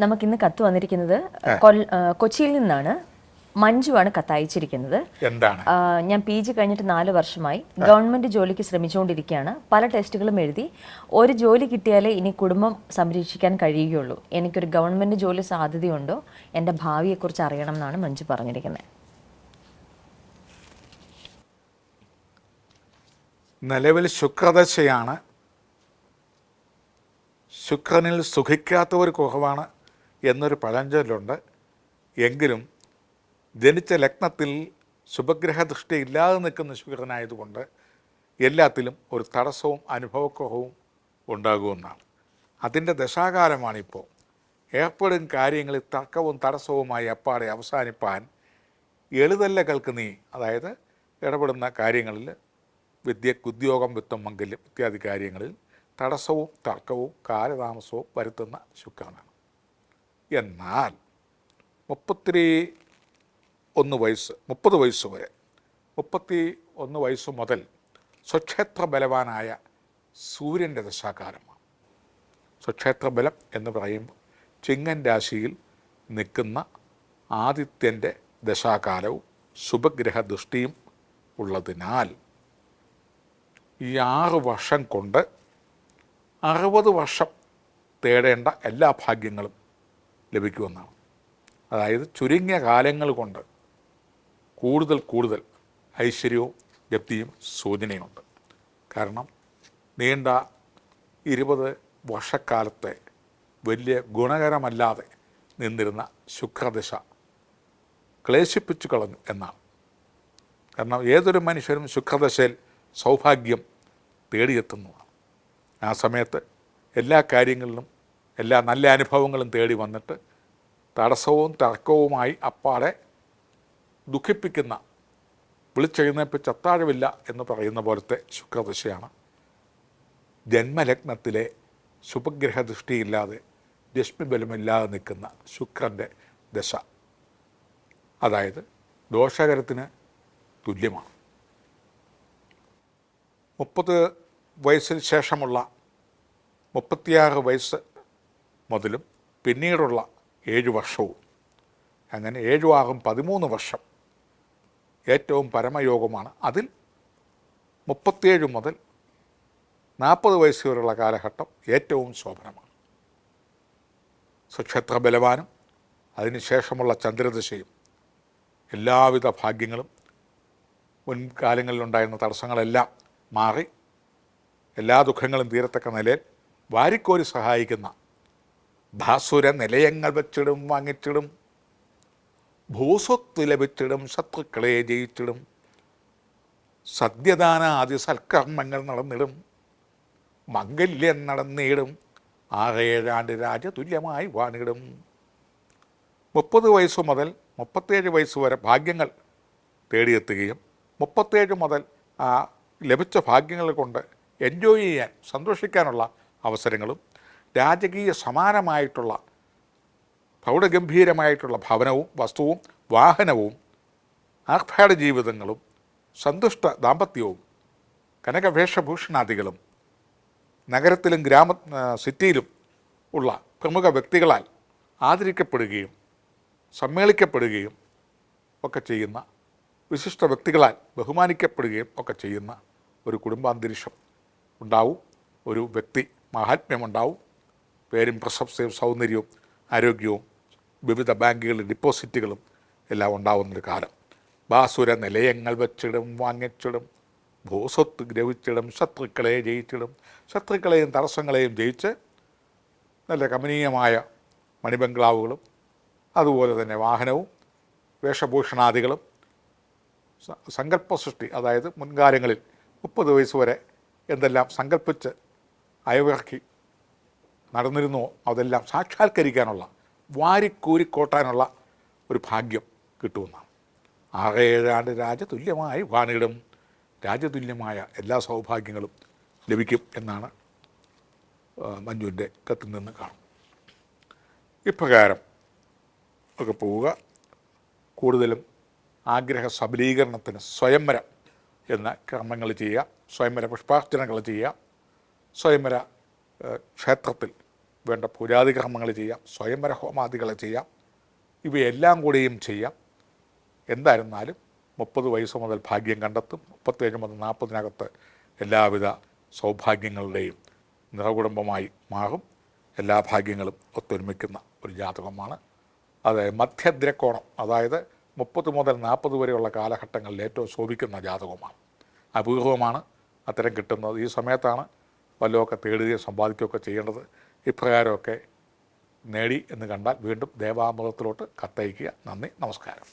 നമുക്കിന്ന് കത്ത് വന്നിരിക്കുന്നത് കൊച്ചിയിൽ നിന്നാണ്. മഞ്ജുവാണ് കത്തയച്ചിരിക്കുന്നത്. എന്താണ്? ഞാൻ PG കഴിഞ്ഞിട്ട് 4 വർഷമായി ഗവൺമെന്റ് ജോലിക്ക് ശ്രമിച്ചുകൊണ്ടിരിക്കുകയാണ്. പല ടെസ്റ്റുകളും എഴുതി. ഒരു ജോലി കിട്ടിയാലേ ഇനി കുടുംബം സംരക്ഷിക്കാൻ കഴിയുകയുള്ളൂ. എനിക്കൊരു ഗവൺമെന്റ് ജോലി സാധ്യതയുണ്ടോ? എൻ്റെ ഭാവിയെക്കുറിച്ച് അറിയണം എന്നാണ് മഞ്ജു പറഞ്ഞിരിക്കുന്നത്. നിലവിൽ ശുക്രദശയാണ്. ശുക്രനിൽ സുഖിക്കാത്തവർ കുറവാണ് എന്നൊരു പഴഞ്ചൊല്ലുണ്ട്. എങ്കിലും ജനിച്ച ലഗ്നത്തിൽ ശുഭഗ്രഹ ദൃഷ്ടി ഇല്ലാതെ നിൽക്കുന്ന ശുക്രനായതുകൊണ്ട് എല്ലാത്തിലും ഒരു തടസ്സവും അനുഭവക്കുറവും ഉണ്ടാകുമെന്നാണ്. അതിൻ്റെ ദശാകാലമാണിപ്പോൾ. ഏർപ്പെടും കാര്യങ്ങളിൽ തർക്കവും തടസ്സവുമായി അപ്പാടെ അവസാനിപ്പാൻ എളുതല്ലകൾക്ക് നീ, അതായത് ഇടപെടുന്ന കാര്യങ്ങളിൽ ഉദ്യോഗം, വിത്തം, മംഗല്യം ഇത്യാദി കാര്യങ്ങളിൽ തടസ്സവും തർക്കവും കാലതാമസവും വരുത്തുന്ന ശുക്രനാണ്. എന്നാൽ 30 വയസ്സ് വരെ 31 വയസ്സ് മുതൽ സ്വക്ഷേത്ര ബലവാനായ സൂര്യൻ്റെ ദശാകാലമാണ്. സ്വക്ഷേത്ര ബലം എന്ന് പറയുമ്പോൾ ചിങ്ങൻ രാശിയിൽ നിൽക്കുന്ന ആദിത്യൻ്റെ ദശാകാലവും ശുഭഗ്രഹ ദൃഷ്ടിയും ഉള്ളതിനാൽ ഈ 6 വർഷം കൊണ്ട് 60 വർഷം തേടേണ്ട എല്ലാ ഭാഗ്യങ്ങളും ലഭിക്കുമെന്നാണ്. അതായത് ചുരുങ്ങിയ കാലങ്ങൾ കൊണ്ട് കൂടുതൽ ഐശ്വര്യവും ലബ്ധിയും സൂചനയുണ്ട്. കാരണം നീണ്ട 20 വർഷക്കാലത്തെ വലിയ ഗുണകരമല്ലാതെ നിന്നിരുന്ന ശുക്രദശ ക്ലേശിപ്പിച്ചു കളഞ്ഞു എന്നാണ്. കാരണം ഏതൊരു മനുഷ്യരും ശുക്രദശയിൽ സൗഭാഗ്യം തേടിയെത്തുന്നതാണ്. ആ സമയത്ത് എല്ലാ കാര്യങ്ങളിലും എല്ലാ നല്ല അനുഭവങ്ങളും തേടി വന്നിട്ട് തടസ്സവും തർക്കവുമായി അപ്പാടെ ദുഃഖിപ്പിക്കുന്ന, വിളിച്ചെഴുന്നേൽപ്പിച്ച് അത്താഴമില്ല എന്ന് പറയുന്ന പോലത്തെ ശുക്രദശയാണ്. ജന്മലഗ്നത്തിലെ ശുഭഗ്രഹ ദൃഷ്ടിയില്ലാതെ രശ്മിബലമില്ലാതെ നിൽക്കുന്ന ശുക്രൻ്റെ ദശ, അതായത് ദോഷകരത്തിന് തുല്യമാണ്. 30 വയസ്സിന് ശേഷമുള്ള 36 വയസ്സ് മുതലും പിന്നീടുള്ള 7 വർഷവും, അങ്ങനെ 7 ആകും 13 വർഷം ഏറ്റവും പരമയോഗമാണ്. അതിൽ 37 മുതൽ 40 വയസ്സ് വരെയുള്ള കാലഘട്ടം ഏറ്റവും ശോഭനമാണ്. സ്വക്ഷേത്ര ബലവാനും അതിനുശേഷമുള്ള ചന്ദ്രദശയും എല്ലാവിധ ഭാഗ്യങ്ങളും മുൻകാലങ്ങളിലുണ്ടായിരുന്ന തടസ്സങ്ങളെല്ലാം മാറി എല്ലാ ദുഃഖങ്ങളും തീരത്തക്ക നിലയിൽ വാരിക്കോരി സഹായിക്കുന്ന ഭാസുര നിലയങ്ങൾ വെച്ചിടും വാങ്ങിച്ചിടും, ഭൂസ്വത്ത് ലഭിച്ചിടും, ശത്രുക്കളെ ജയിച്ചിടും, സദ്യദാന ആദ്യ സൽക്കർമ്മങ്ങൾ നടന്നിടും, മംഗല്യം നടന്നിടും, 6-7 ആണ്ട് രാജതുല്യമായി വാണിടും. 30 വയസ്സ് മുതൽ 37 വയസ്സ് വരെ ഭാഗ്യങ്ങൾ തേടിയെത്തുകയും 37 മുതൽ ലഭിച്ച ഭാഗ്യങ്ങൾ കൊണ്ട് എൻജോയ് ചെയ്യാൻ, സന്തോഷിക്കാനുള്ള അവസരങ്ങളും രാജകീയ സമാനമായിട്ടുള്ള പ്രൗഢഗംഭീരമായിട്ടുള്ള ഭവനവും വസ്തുവും വാഹനവും ആർഭാട ജീവിതങ്ങളും സന്തുഷ്ട ദാമ്പത്യവും കനകവേഷഭൂഷണാദികളും നഗരത്തിലും സിറ്റിയിലും ഉള്ള പ്രമുഖ വ്യക്തികളാൽ ആദരിക്കപ്പെടുകയും സമ്മേളിക്കപ്പെടുകയും ഒക്കെ ചെയ്യുന്ന, വിശിഷ്ട വ്യക്തികളാൽ ബഹുമാനിക്കപ്പെടുകയും ഒക്കെ ചെയ്യുന്ന ഒരു കുടുംബാന്തരീക്ഷം ഉണ്ടാവും. ഒരു വ്യക്തി മഹാത്മ്യമുണ്ടാവും. പേരും പ്രശസ്തിയും സൗന്ദര്യവും ആരോഗ്യവും വിവിധ ബാങ്കുകളിൽ ഡിപ്പോസിറ്റുകളും എല്ലാം ഉണ്ടാവുന്നൊരു കാലം. ബാസുര നിലയങ്ങൾ വെച്ചിടും വാങ്ങിച്ചിടും, ഭൂസ്വത്ത് ഗ്രഹിച്ചിടും, ശത്രുക്കളെ ജയിച്ചിടും, ശത്രുക്കളെയും തടസ്സങ്ങളെയും ജയിച്ച് നല്ല കമനീയമായ മണിബംഗ്ലാവുകളും അതുപോലെ തന്നെ വാഹനവും വേഷഭൂഷണാദികളും സങ്കല്പ സൃഷ്ടി, അതായത് മുൻകാലങ്ങളിൽ 30 വയസ്സ് വരെ എന്തെല്ലാം സങ്കല്പിച്ച് അയവിറക്കി നടന്നിരുന്നുവോ അതെല്ലാം സാക്ഷാത്കരിക്കാനുള്ള, വാരിക്കൂരിക്കോട്ടാനുള്ള ഒരു ഭാഗ്യം കിട്ടുമെന്നാണ്. 6-7 ആണ്ട് രാജതുല്യമായി വാണിടും, രാജതുല്യമായ എല്ലാ സൗഭാഗ്യങ്ങളും ലഭിക്കും എന്നാണ് മഞ്ജുവിൻ്റെ കത്തിൽ നിന്ന് കാണും. ഇപ്രകാരം ഒക്കെ പോവുക. കൂടുതലും ആഗ്രഹ സബലീകരണത്തിന് സ്വയംവരം എന്ന കർമ്മങ്ങൾ ചെയ്യുക, സ്വയംവര പുഷ്പാർച്ചനകൾ ചെയ്യുക, സ്വയംവര ക്ഷേത്രത്തിൽ വേണ്ട പൂജാതി കർമ്മങ്ങൾ ചെയ്യാം, സ്വയംവര ഹോമാദികൾ ചെയ്യാം, ഇവയെല്ലാം കൂടിയും ചെയ്യാം. എന്തായിരുന്നാലും 30 വയസ്സ് മുതൽ ഭാഗ്യം കണ്ടെത്തും. 37 മുതൽ 40-നകത്ത് എല്ലാവിധ സൗഭാഗ്യങ്ങളുടെയും നിറകുടുംബമായി മാറും. എല്ലാ ഭാഗ്യങ്ങളും ഒത്തൊരുമിക്കുന്ന ഒരു ജാതകമാണ്. അത് മധ്യദ്രക്കോണം, അതായത് 30 മുതൽ 40 വരെയുള്ള കാലഘട്ടങ്ങളിൽ ഏറ്റവും ശോഭിക്കുന്ന ജാതകമാണ്. അപൂർവമാണ് അത്തരം കിട്ടുന്നത്. ഈ സമയത്താണ് വല്ലതൊക്കെ തേടുകയും സമ്പാദിക്കുകയൊക്കെ ചെയ്യേണ്ടത്. ഇപ്രകാരമൊക്കെ നേടി എന്ന് കണ്ടാൽ വീണ്ടും ദേവാമൃതത്തിലോട്ട് കത്തയക്കുക. നന്ദി, നമസ്കാരം.